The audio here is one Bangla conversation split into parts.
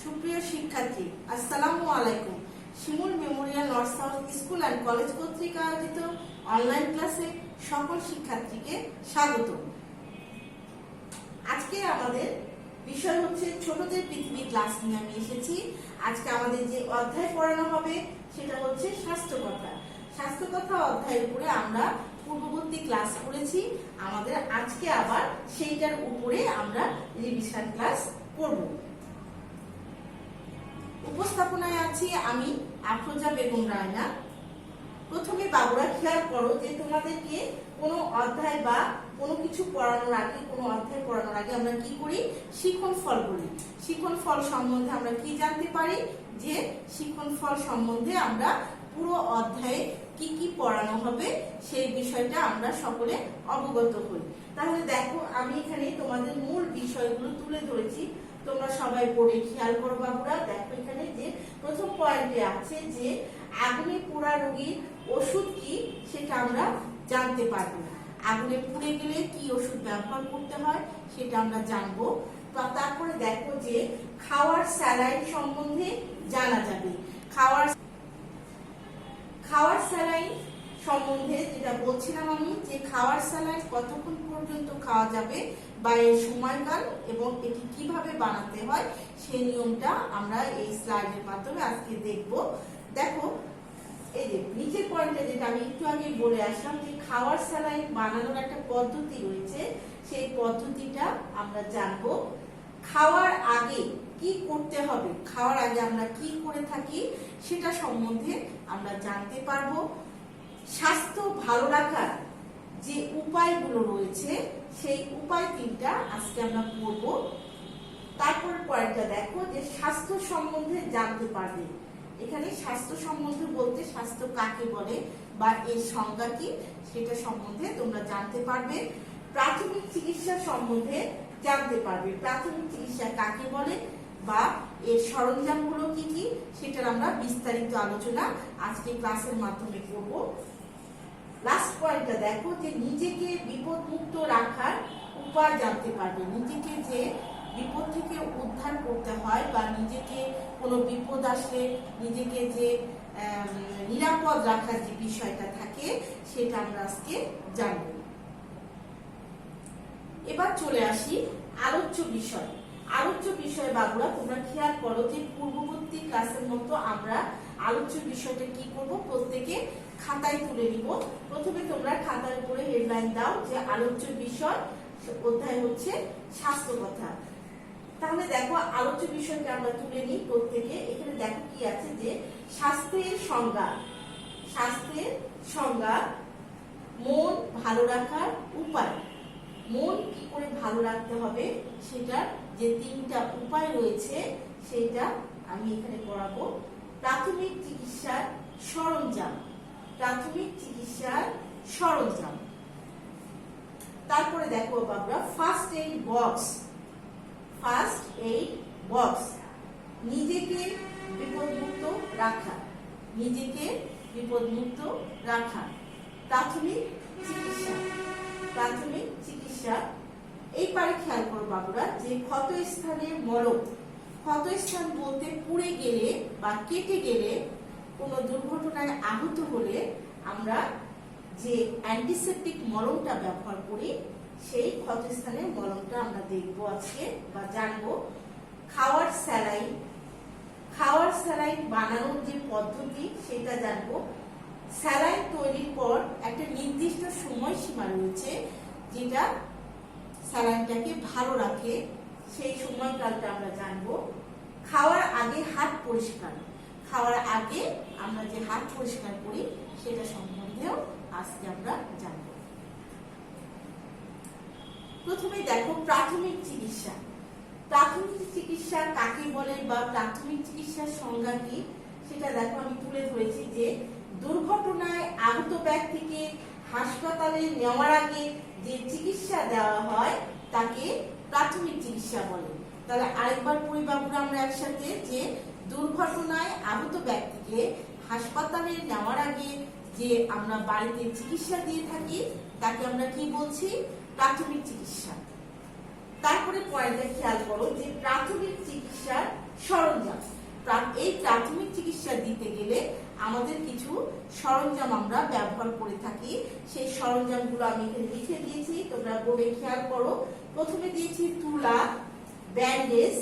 সুপ্রিয় শিক্ষার্থী, আসসালামু আলাইকুম। Shimul memorial north south school and college কর্তৃক আয়োজিত অনলাইন ক্লাসে সকল শিক্ষার্থীকে স্বাগত। আজকে আমাদের বিষয় হচ্ছে ছোটদের পৃথিবী ক্লাস নিয়ে আমি এসেছি। আজকে আমাদের যে অধ্যায় পড়ানো হবে সেটা হচ্ছে স্বাস্থ্য কথা। স্বাস্থ্য কথা অধ্যায়ের উপরে আমরা পূর্ববর্তী ক্লাস করেছি। আমাদের আজকে আবার সেইটার উপরে আমরা রিভিশন ক্লাস করব। উপস্থাপনায় আছি আমি আফরোজা বেগম রায়না। প্রথমে বাবুরা খেয়াল করো যে তোমাদেরকে কোনো অধ্যায় বা কোনো কিছু পড়ানোর আগে, কোনো অধ্যায় পড়ানোর আগে আমরা কি করি? শিখন ফল বলি। শিখন ফল সম্বন্ধে আমরা কি জানতে পারি? যে শিখন ফল সম্বন্ধে আমরা পুরো অধ্যায়ে কি কি পড়ানো হবে সেই বিষয়টা আমরা সকলে অবগত হই। তাহলে দেখো, আমি এখানে তোমাদের মূল বিষয়গুলো তুলে ধরেছি। তোমরা সবাই পড়ে খেয়াল করো বাবুরা। দেখো এখানে যে প্রথম পয়েন্টে আছে যে আগুনে পোড়া রোগীর ওষুধ কি সেটা আমরা জানতে পারবো। আগুনে পুড়ে গেলে কি ওষুধ ব্যবহার করতে হয় সেটা আমরা জানবো। তারপরে দেখো যে খাওয়ার স্যালাইন সম্বন্ধে জানা যাবে। খাওয়ার স্যালাইন সম্বন্ধে যেটা বলছিলাম আমি, যে খাওয়ার স্যালাইন কতক্ষণ পর্যন্ত খাওয়া যাবে বা এর সময়কাল এবং এটি কিভাবে বানাতে হয় সেই নিয়মটা আমরা এই স্লাইডের মাধ্যমে আজকে দেখব। দেখো এই যে নিচের পয়েন্টে যেটা আমি একটু আগে বলে আসলাম যে খাওয়ার স্যালাইন বানানোর একটা পদ্ধতি রয়েছে, সেই পদ্ধতিটা আমরা জানবো। খাওয়ার আগে কি করতে হবে, খাওয়ার আগে আমরা কি করে থাকি সেটা সম্বন্ধে আমরা জানতে পারবো। স্বাস্থ্য ভালো রাখার যে উপায়গুলো রয়েছে সেই উপায় তিনটা আজকে আমরা পড়ব। তারপর পয়েন্টটা দেখো যে স্বাস্থ্য সম্বন্ধে জানতে পারবে। এখানে স্বাস্থ্য সম্বন্ধে বলতে স্বাস্থ্য কাকে বলে বা এর সংজ্ঞা কি সেটা সম্বন্ধে তোমরা জানতে পারবে। প্রাথমিক চিকিৎসা সম্বন্ধে জানতে পারবে। প্রাথমিক চিকিৎসা কাকে বলে বা এর সরঞ্জামগুলো কি কি সেটার আমরা বিস্তারিত আলোচনা আজকে ক্লাসের মাধ্যমে করব। লাস্ট পয়েন্টটা দেখো যে নিজেকে বিপদমুক্ত রাখার উপায় জানতে পারবে। নিজেকে যে বিপদ থেকে উদ্ধার করতে হয় বা নিজেকে কোনো বিপদ আসলে নিজেকে যে নিরাপদ রাখার যে বিষয়টা থাকে সেটা আমরা আজকে জানব। এবার চলে আসি আলোচ্য বিষয়। আলোচ্য বিষয় বাবুরা তোমরা খেয়াল করো যে পূর্ববর্তী ক্লাসের মতো আমরা আলোচ্য বিষয়টা কি করব, প্রত্যেকে খাতায় তুলে নিব। প্রথমে তোমরা খাতার উপরে হেডলাইন দাও যে আলোচ্য বিষয় অধ্যায় হচ্ছে স্বাস্থ্য কথা। তাহলে দেখো আলোচ্য বিষয়টা আমরা তুলে নিই প্রত্যেকে। এখানে দেখো কি আছে যে স্বাস্থ্যের সংজ্ঞা। স্বাস্থ্যের সংজ্ঞা, মন ভালো রাখার উপায়। মন কি করে ভালো রাখতে হবে সেটার যে তিনটা উপায় রয়েছে সেটা আমি এখানে পড়াবো। প্রাথমিক চিকিৎসার সরঞ্জাম। প্রাথমিক চিকিৎসার সরঞ্জাম। তারপরে দেখো বাবুরা first aid box. First aid box, নিজেকে বিপদমুক্ত রাখা। নিজেকে বিপদমুক্ত রাখা। প্রাথমিক চিকিৎসা। প্রাথমিক চিকিৎসা এই পারে খেয়াল করো বাবুরা যে ক্ষত স্থানে মলম। ক্ষত স্থান বলতে পুড়ে গেলে বা কেটে গেলে, কোনো দুর্ঘটনায় আহত হলে আমরা যে অ্যান্টিসেপটিক মলমটা ব্যবহার করি সেই ক্ষত স্থানের মলমটা আমরা দেখবো আজকে বা জানবো। খাওয়ার স্যালাইন। খাওয়ার স্যালাইন বানানোর যে পদ্ধতি সেটা জানবো। স্যালাইন তৈরির পর একটা নির্দিষ্ট সময়সীমা রয়েছে যেটা স্যালাইনটাকে ভালো রাখে, সেই সময়কালটা আমরা জানবো। খাওয়ার আগে হাত পরিষ্কার। খাওয়ার আগে আমরা যে হাত পরিষ্কার করি সেটা সম্বন্ধেও আজকে আমরা জানবো। প্রথমে দেখো প্রাথমিক চিকিৎসা। প্রাথমিক চিকিৎসা কাকে বলে বা প্রাথমিক চিকিৎসার সংজ্ঞা কি সেটা দেখো আমি তুলে ধরেছি যে দুর্ঘটনায় আহত ব্যক্তিকে হাসপাতালে নেওয়ার আগে যে চিকিৎসা দেওয়া হয় তাকে প্রাথমিক চিকিৎসা বলে। তাহলে আরেকবার পড়ি বাবুরা আমরা একসাথে যে দুর্ঘটনায় আহত ব্যক্তিকে হাসপাতালে নেওয়ার আগে যে আমরা বাড়িতে চিকিৎসা দিয়ে থাকি তাকে আমরা কি বলছি? প্রাথমিক চিকিৎসা। তারপরে পয়েন্টটা খেয়াল করো যে প্রাথমিক চিকিৎসার সরঞ্জাম। আমাদের কিছু সরঞ্জাম আমরা ব্যবহার করে থাকি। সেই সরঞ্জামগুলো আমি এখানে লিখে দিয়েছি, তোমরা বোর্ডে খেয়াল করো। প্রথমে দিয়েছি তুলা, ব্যান্ডেজ,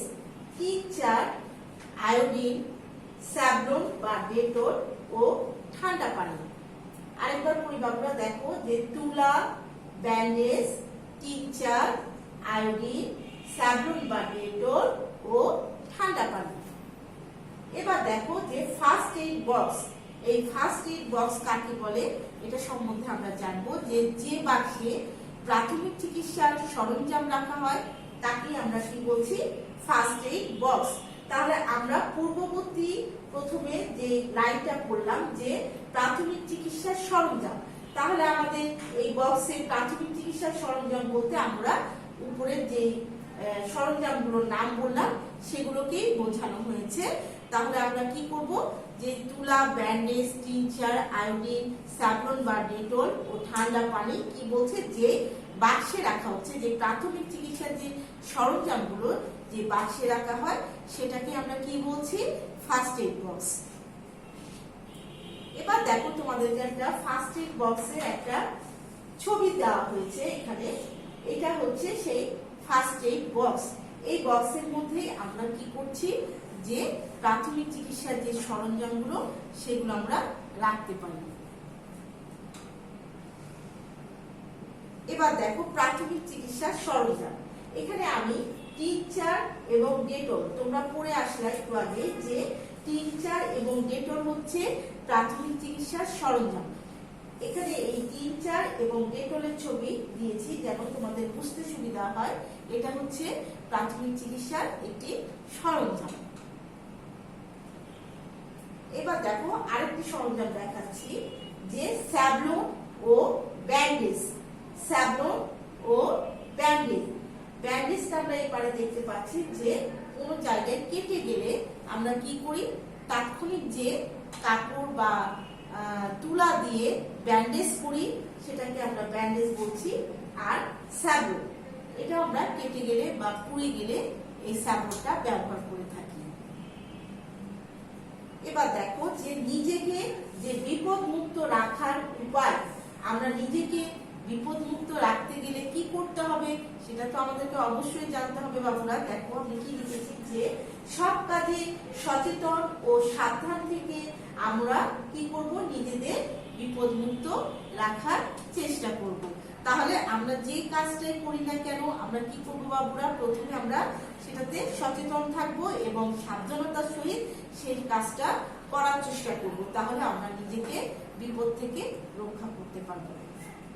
টিংচার, আয়োডিন, স্যাভলন বা ডেটল ও ঠান্ডা পানি। আরেকবার পড়ি বাবুরা, দেখো যে তুলা, ব্যান্ডেজ, টিংচার, আয়োডিন, স্যাভলন বা ডেটল ও ঠান্ডা পানি। এবার দেখো যে ফার্স্ট এইড বক্স, এই ফার্স্ট এইড বক্স কাকে বলে এটা সম্বন্ধে আমরা জানবো। যে বাক্সে প্রাথমিক চিকিৎসার সরঞ্জাম রাখা হয় তাকে আমরা কি বলছি, ফার্স্ট এইড বক্স। তাহলে আমরা পূর্ববর্তী প্রথমে যে লাইনটা পড়লাম যে প্রাথমিক চিকিৎসার সরঞ্জাম, তাহলে আমাদের এই বক্সে প্রাথমিক চিকিৎসার সরঞ্জাম বলতে আমরা উপরের যে সরঞ্জামগুলোর নাম বললাম সেগুলোকেই বোঝানো হয়েছে। তাহলে আমরা কি করব, যে তুলা, ব্যান্ডেজ, টিংচার, আয়োডিন, স্যাভলন বা ডেটল ও ঠান্ডা পানি কি বলছে, যে বাক্সে রাখা হচ্ছে, যে প্রাথমিক চিকিৎসার যে সরঞ্জামগুলো যে বাক্সে রাখা হয় সেটাকে আমরা কি বলছি, ফার্স্ট এইড বক্স। এবার দেখো তোমাদেরকে একটা ফার্স্ট এইড বক্সের একটা ছবি দেওয়া হয়েছে এখানে। এটা হচ্ছে সেই ফার্স্ট এইড বক্স। এই বক্সের মধ্যে আমরা কি করছি, যে প্রাথমিক চিকিৎসার যে সরঞ্জামগুলো সেগুলো আমরা রাখতে পারি। এবার দেখো প্রাথমিক চিকিৎসার সরঞ্জাম, এখানে আমি টিংচার এবং ডেটল, তোমরা পড়ে আসলে একটু আগে যে টিংচার এবং ডেটল হচ্ছে প্রাথমিক চিকিৎসার সরঞ্জাম। এখানে এই টিংচার এবং ডেটলের ছবি দিয়েছি যেন তোমাদের বুঝতে সুবিধা হয়। এটা হচ্ছে প্রাথমিক চিকিৎসার একটি সরঞ্জাম। এবার দেখো আরেকটি সরঞ্জাম দেখাচ্ছি, যে স্যাভলন ও ব্যান্ডেজ। স্যাভলন ও ব্যান্ডেজ, ব্যান্ডেজটা আমরা এবারে দেখতে পাচ্ছি যে কোনো জায়গায় কেটে গেলে আমরা কি করি, তাৎক্ষণিক যে কাপড় বা তুলা দিয়ে ব্যান্ডেজ করি সেটাকে আমরা ব্যান্ডেজ বলছি। আর স্যাভলন, এটা আমরা কেটে গেলে বা পুড়ে গেলে এই স্যাভলনটা ব্যবহার করে থাকি। এবার দেখো যে নিজেকে যে বিপদ মুক্ত রাখার উপায়, আমরা নিজেকে বিপদ মুক্ত রাখতে গেলে কি করতে হবে সেটা তো আমাদেরকে অবশ্যই জানতে হবে বাবুরা। দেখো আমি কি লিখেছি, যে সব কাজে সচেতন ও সাবধান থেকে আমরা কি করব, নিজেদের বিপদ মুক্ত রাখার চেষ্টা করব। তাহলে আমরা যে কাজটাই করি না কেন আমরা কি করবো বাবুরা, প্রথমে আমরা সেটাতে সচেতন থাকবো এবং সাবধানতার সহিত সেই কাজটা করার চেষ্টা করব। তাহলে আমরা নিজেকে বিপদ থেকে রক্ষা করতে পারবো।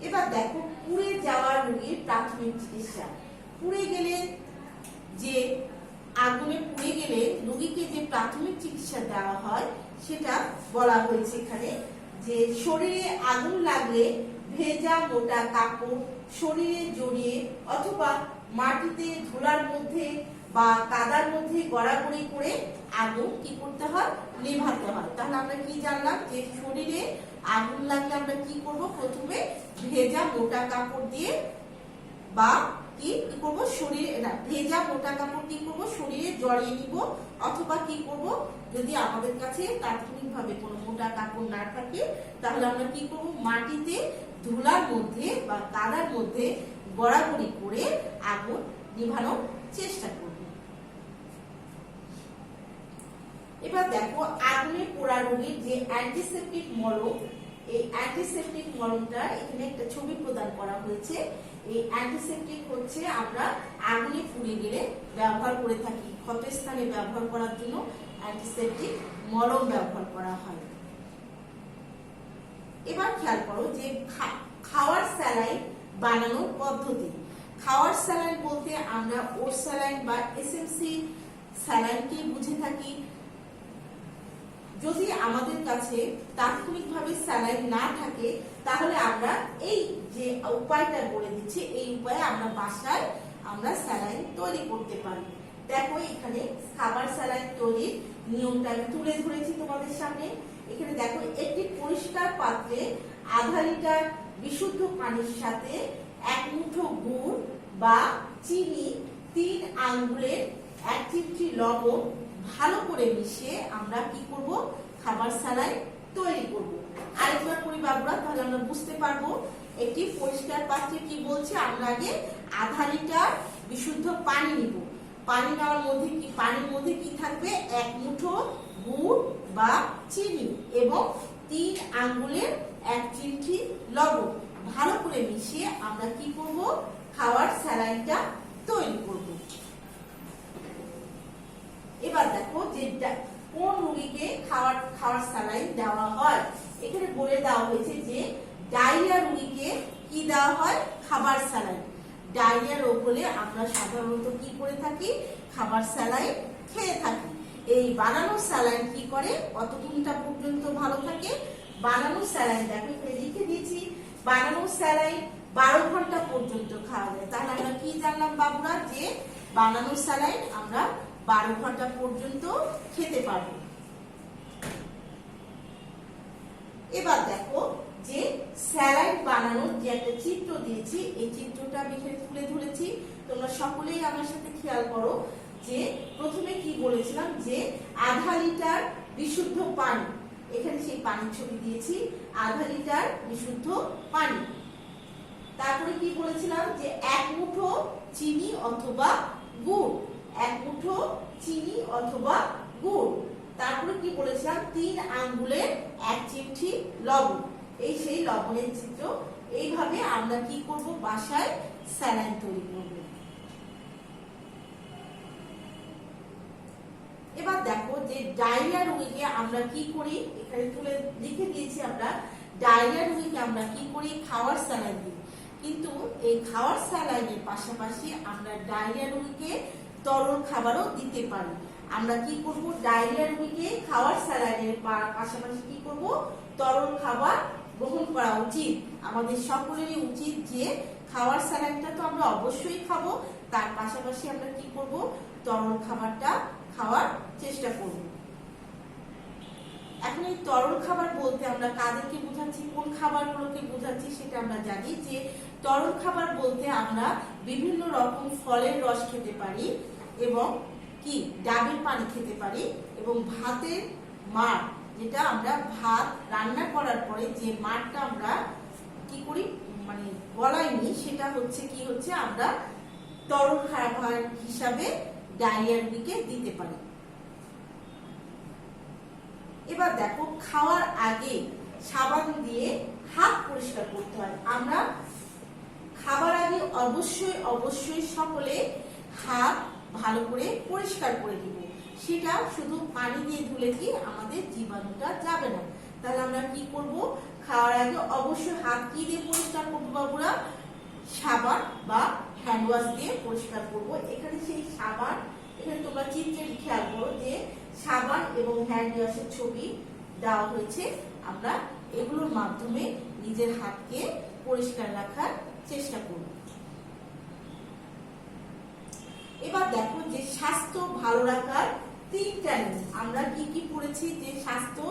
এবার দেখো পুড়ে যাওয়া রোগীর প্রাথমিক চিকিৎসা। পুড়ে গেলে, যে আগুনে পুড়ে গেলে রোগীকে যে প্রাথমিক চিকিৎসা দেওয়া হয় সেটা বলা হয়েছে এখানে, যে শরীরে আগুন লাগলে ভেজা মোটা কাপড় শরীরে জড়িয়ে অথবা মাটিতে ধুলার মধ্যে বা কাদার মধ্যে গড়াগড়ি করে আগুন কি করতে হয়, নেভাতে হয়। তাহলে আমরা কি জানলাম, যে শরীরে আগুন লাগলে আমরা কি করব, প্রথমে ভেজা মোটা কাপড় দিয়ে বা কি করব, শরীরে ভেজা মোটা কাপড় কি করব, শরীরে জড়িয়ে নিব। অথবা কি করব, যদি আমাদের কাছে তাৎক্ষণিকভাবে কোনো মোটা কাপড় না থাকে তাহলে আমরা কি করব, মাটিতে ধুলার মধ্যে বা কাদার মধ্যে গড়াগড়ি করে আগুন নিভানোর চেষ্টা করব। এবার দেখো আগুনে পোড়া রোগীর যে অ্যান্টিসেপটিক মলম, এই অ্যান্টিসেপটিক মলমটা এখানে একটা ছবি প্রদান করা হয়েছে। এই অ্যান্টিসেপটিক হচ্ছে আমরা আগুনে পুড়ে গেলে ব্যবহার করে থাকি, ক্ষতস্থানে ব্যবহার করার জন্য অ্যান্টিসেপটিক মলম ব্যবহার করা হয়। এবার খেয়াল করো যে খাওয়ার স্যালাইন বানানোর পদ্ধতি। খাওয়ার স্যালাইন বলতে আমরা ওর স্যালাইন বা এসএমসি স্যালাইনকে বুঝে থাকি। যদি আমাদের কাছে তাৎক্ষণিকভাবে স্যালাইন না থাকে তাহলে আমরা এই যে উপায়টা বলে দিচ্ছি, এই উপায়ে আমরা বাসায় আমরা স্যালাইন তৈরি করতে পারি। দেখো এখানে খাবার স্যালাইন তৈরির নিয়মটা আমি তুলে ধরেছি তোমাদের সামনে। এখানে দেখো একটি পরিষ্কার পাত্রে আধা লিটার বিশুদ্ধ পানির সাথে 1 মুঠো গুড় বা চিনি, 3 আঙ্গুলের 1 চিমটি লবণ ভালো করে মিশিয়ে আমরা কি করব, খাবার স্যালাইন তৈরি করব। আরেকবার করি বাবুরা, তাহলে আমরা বুঝতে পারবো। একটি পরিষ্কার পাত্রে কি বলছে, আমরা আগে আধা লিটার বিশুদ্ধ পানি নিব। পানি নেওয়ার মধ্যে কি, পানির মধ্যে কি থাকবে, 1 মুঠো গুড় বা চিনি এবং 3 আঙ্গুলের 1 চিমটি লবণ ভালো করে মিশিয়ে আমরা কি করব, খাওয়ার স্যালাইনটা তৈরি করব। এবার দেখো যে কোন রোগীকে খাওয়ার স্যালাইন দেওয়া হয়। এখানে বলে দেওয়া হয়েছে যে ডায়রিয়া রোগীকে কি দেওয়া হয়, খাবার স্যালাইন। ডায়রিয়া রোগ হলে আমরা সাধারণত কি করে থাকি, খাবার স্যালাইন খেয়ে থাকি। এই বানানো স্যালাইন কি করে, কত ঘন্টা পর্যন্ত ভালো থাকে, বানানো স্যালাইন দেখো এখানে লিখে দিয়েছি, বানানো স্যালাইন 12 ঘন্টা পর্যন্ত খাওয়া যায়। তাহলে আমরা কি জানলাম বাবুরা, যে বানানো স্যালাইন আমরা 12 ঘন্টা পর্যন্ত খেতে পারবো। এবার দেখো যে স্যালাইন বানানোর যে একটা চিত্র দিয়েছি, এই চিত্রটা আমি এখানে তুলে ধরেছি, তোমরা সকলেই আমার সাথে খেয়াল করো। যে প্রথমে কি বলেছিলাম, যে আধা লিটার বিশুদ্ধ পানি, এখানে সেই পানির ছবি দিয়েছি, আধা লিটার বিশুদ্ধ পানি। তারপরে কি বলেছিলাম, যে 1 মুঠো চিনি অথবা গুড়, 1 মুঠো চিনি অথবা গুড়। তারপরে কি বলেছিলাম, 3 আঙ্গুলের 1 চিমটি লবণ। এই সেই লবণের চিত্র। এইভাবে আমরা কি করব, বাসায় স্যালাইন তৈরি করব। এবার দেখো যে ডায়রিয়া রোগীকে আমরা কি করি, এখানে তুলে লিখে দিয়েছি আমরা, ডায়রিয়া রোগীকে আমরা কি করি, খাওয়ার স্যালাইন দিই। কিন্তু এই খাওয়ার স্যালাইনের পাশাপাশি আমরা ডায়রিয়া রোগীকে তরল খাবারও দিতে পারি। আমরা কি করব, ডায়রিয়া রোগীকে খাওয়ার স্যালাইনের পাশাপাশি কি করব, তরল খাবার গ্রহণ করা উচিত। আমাদের সকলেরই উচিত যে খাওয়ার স্যালাইনটা তো আমরা অবশ্যই খাবো, তার পাশাপাশি আমরা কি করব, তরল খাবারটা খাওয়ার চেষ্টা করব। এখন এই তরল খাবার বলতে আমরা কাদেরকে বোঝাচ্ছি, কোন খাবারগুলোকে বোঝাচ্ছি সেটা আমরা জানি। যে তরল খাবার বলতে আমরা বিভিন্ন রকম ফলের রস খেতে পারি, এবং কি ডাবের পানি খেতে পারি, এবং ভাতের মাড়, যেটা আমরা ভাত রান্না করার পরে যে মাড়টা আমরা কি করি, মানে গলায় নিই, সেটা হচ্ছে কি হচ্ছে, আমরা তরল খাবার হিসাবে ডায়রিয়ার রোগীকে দিতে পারি। এবার দেখো, খাওয়ার আগে সাবান দিয়ে হাত পরিষ্কার করতে হয়। আমরা খাবার আগে অবশ্যই সকলে হাত ভালো করে পরিষ্কার করে দিব। সেটা শুধু পানি দিয়ে ধুলে কি আমাদের জীবাণুটা যাবে না। তাহলে আমরা কি করব, খাওয়ার আগে অবশ্যই হাত কি দিয়ে পরিষ্কার করবো বাবুরা, সাবান বা হ্যান্ড ওয়াশ দিয়ে পরিষ্কার করব। এখানে সেই সাবান, এখানে তোমরা চিত্রে খেয়াল করো যে সাবান এবং হ্যান্ড ওয়াশের ছবি দেওয়া হয়েছে। আমরা এগুলোর মাধ্যমে নিজের হাতকে পরিষ্কার রাখার চেষ্টা করব। এবার দেখো যে স্বাস্থ্য ভালো রাখার 3টা নিয়ম আমরা কি কি পড়েছি, যে স্বাস্থ্য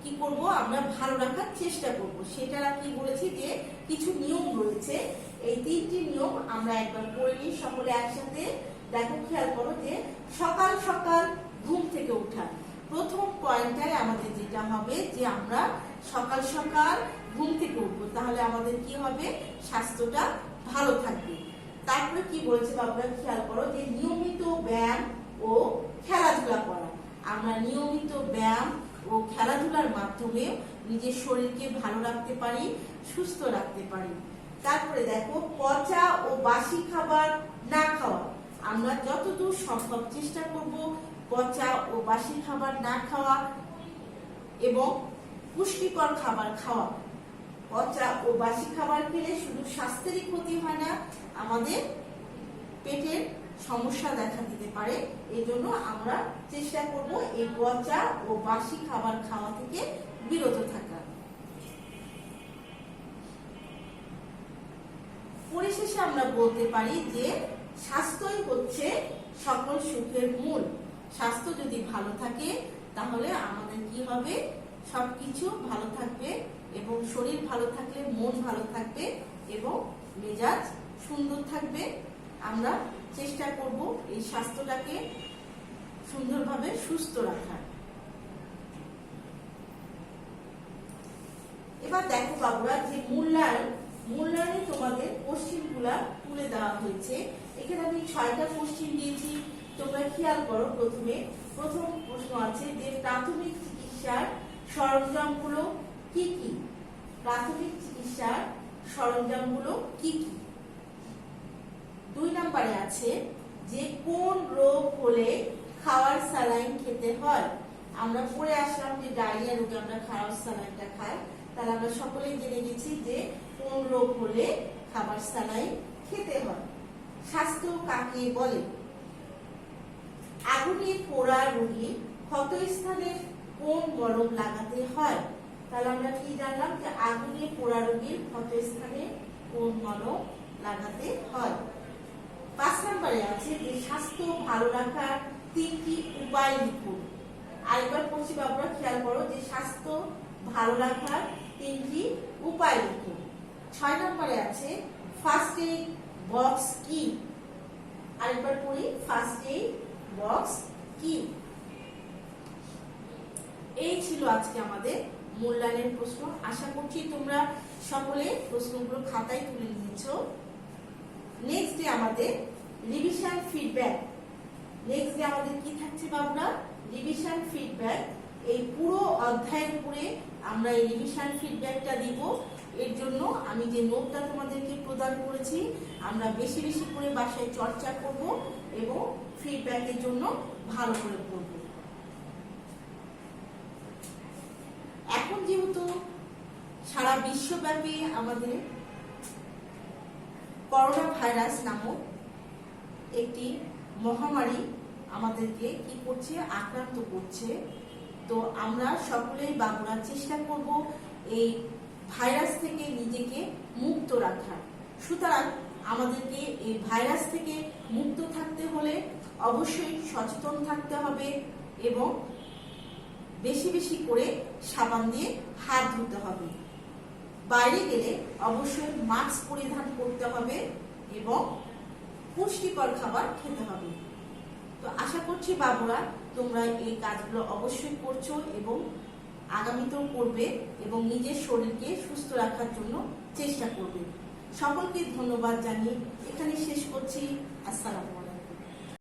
কি করব, আমরা ভালো রাখার চেষ্টা করব। সেটা কি বলেছি, যে কিছু নিয়ম রয়েছে। এই 3টি নিয়ম আমরা একবার পড়ে নিই সকলে একসাথে। দেখো খেয়াল করো যে সকাল সকাল ঘুম থেকে ওঠা। প্রথম পয়েন্টটায় আমাদের যেটা হবে, যে আমরা সকাল সকাল ঘুম থেকে উঠবো, তাহলে আমাদের কি হবে, স্বাস্থ্যটা ভালো থাকবে। তারপরে কি বলেছে বাবুরা, খেয়াল করো যে নিয়মিত ব্যায়াম ও খেলাধুলা করা। আমরা নিয়মিত ব্যায়াম ও খেলাধুলার মাধ্যমে নিজের শরীরকে ভালো রাখতে পারি, সুস্থ রাখতে পারি। তারপরে দেখো, পচা ও বাসি খাবার না খাওয়া। আমরা যতদূর সম্ভব চেষ্টা করব পচা ও বাসি খাবার না খাওয়া এবং পুষ্টিকর খাবার খাওয়া। পচা ও বাসি খাবার খেলে শুধু স্বাস্থ্যেরই ক্ষতি হয় না, আমাদের পেটের সমস্যা দেখা দিতে পারে। এই জন্য আমরা চেষ্টা করব এই পচা ও বাসি খাবার খাওয়া থেকে বিরত থাকা। পরিশেষে আমরা বলতে পারি যে স্বাস্থ্যই হচ্ছে সকল সুখের মূল। স্বাস্থ্য যদি ভালো থাকে তাহলে আমাদের কি হবে, সবকিছু ভালো থাকবে, এবং শরীর ভালো থাকলে মন ভালো থাকবে এবং মেজাজ সুন্দর থাকবে। আমরা চেষ্টা করব এই স্বাস্থ্যটাকে সুন্দরভাবে সুস্থ রাখার। এবার দেখো বাবুরা যে মূল্যায়নে তোমাদের কোশ্চেনগুলা তুলে দেওয়া হয়েছে। এখানে আমি 6টা কোশ্চেন দিয়েছি, তোমরা খেয়াল করো। প্রথম প্রশ্ন আছে যে প্রাথমিক চিকিৎসার সরঞ্জামগুলো কি কি? প্রাথমিক চিকিৎসার সরঞ্জামগুলো কি কি? 2 নম্বরে আছে যে কোন রোগ হলে খাওয়ার স্যালাইন খেতে হয়? আমরা পড়ে আসলাম যে ডায়রিয়া রোগে আমরা খাওয়ার স্যালাইনটা খাই, তাহলে আমরা সকলেই জেনে গেছি যে কোন রোগ হলে খাবার স্যালাইন খেতে হয়। স্বাস্থ্য কাকে বলে? আগুনে পোড়া রোগীর ক্ষতস্থানে কোন মলম লাগাতে হয়? তাহলে আমরা কি জানলাম যে আগুনে পোড়া রোগীর ক্ষতস্থানে কোন মলম লাগাতে হয়। 5 নম্বরে আছে যে স্বাস্থ্য ভালো রাখার 3টি উপায় লিখুন। আরেকবার পড়ছি বাবুরা, খেয়াল করো যে স্বাস্থ্য ভালো রাখার 3টি উপায় লিখুন। 6 নম্বরে আছে ফার্স্ট এইড বক্স কি? আরেকবার পড়ি, ফার্স্ট এইড বক্স কি? এই ছিল আজকে আমাদের মূল্যায়নের প্রশ্ন। আশা করছি তোমরা সকলে প্রশ্নগুলো খাতায় তুলে নিয়েছো। নেক্সট ডে আমাদের রিভিশন ফিডব্যাক। নেক্সট ডে আমাদের কি থাকছে বাবুরা? Revision feedback. এই পুরো অধ্যায়ের উপরে আমরা এই রিভিশন ফিডব্যাকটা দিব। এর জন্য আমি যে নোটটা তোমাদেরকে প্রদান করেছি, আমরা বেশি বেশি করে বাসায় চর্চা করব এবং ফিডব্যাকের জন্য ভালো করে পড়ব। এখন যেহেতু সারা বিশ্বব্যাপী আমাদের করোনা ভাইরাস নামক একটি মহামারী আমাদেরকে কি করছে? আক্রান্ত করছে। তো আমরা সকলেই বাবুরা চেষ্টা করব এই ভাইরাস থেকে নিজেকে মুক্ত রাখার। সুতরাং আমাদেরকে এই ভাইরাস থেকে মুক্ত থাকতে হলে অবশ্যই সচেতন থাকতে হবে এবং বেশি বেশি করে সাবান দিয়ে হাত ধুতে হবে। বাইরে গেলে অবশ্যই মাস্ক পরিধান করতে হবে এবং পুষ্টিকর খাবার খেতে হবে। তো আশা করছি বাবুরা তোমরা এই কাজগুলো অবশ্যই করছো এবং আগামীতেও করবে এবং নিজের শরীরকে সুস্থ রাখার জন্য চেষ্টা করবে। সকলকে ধন্যবাদ জানিয়ে এখানে শেষ করছি। আসসালামু আলাইকুম।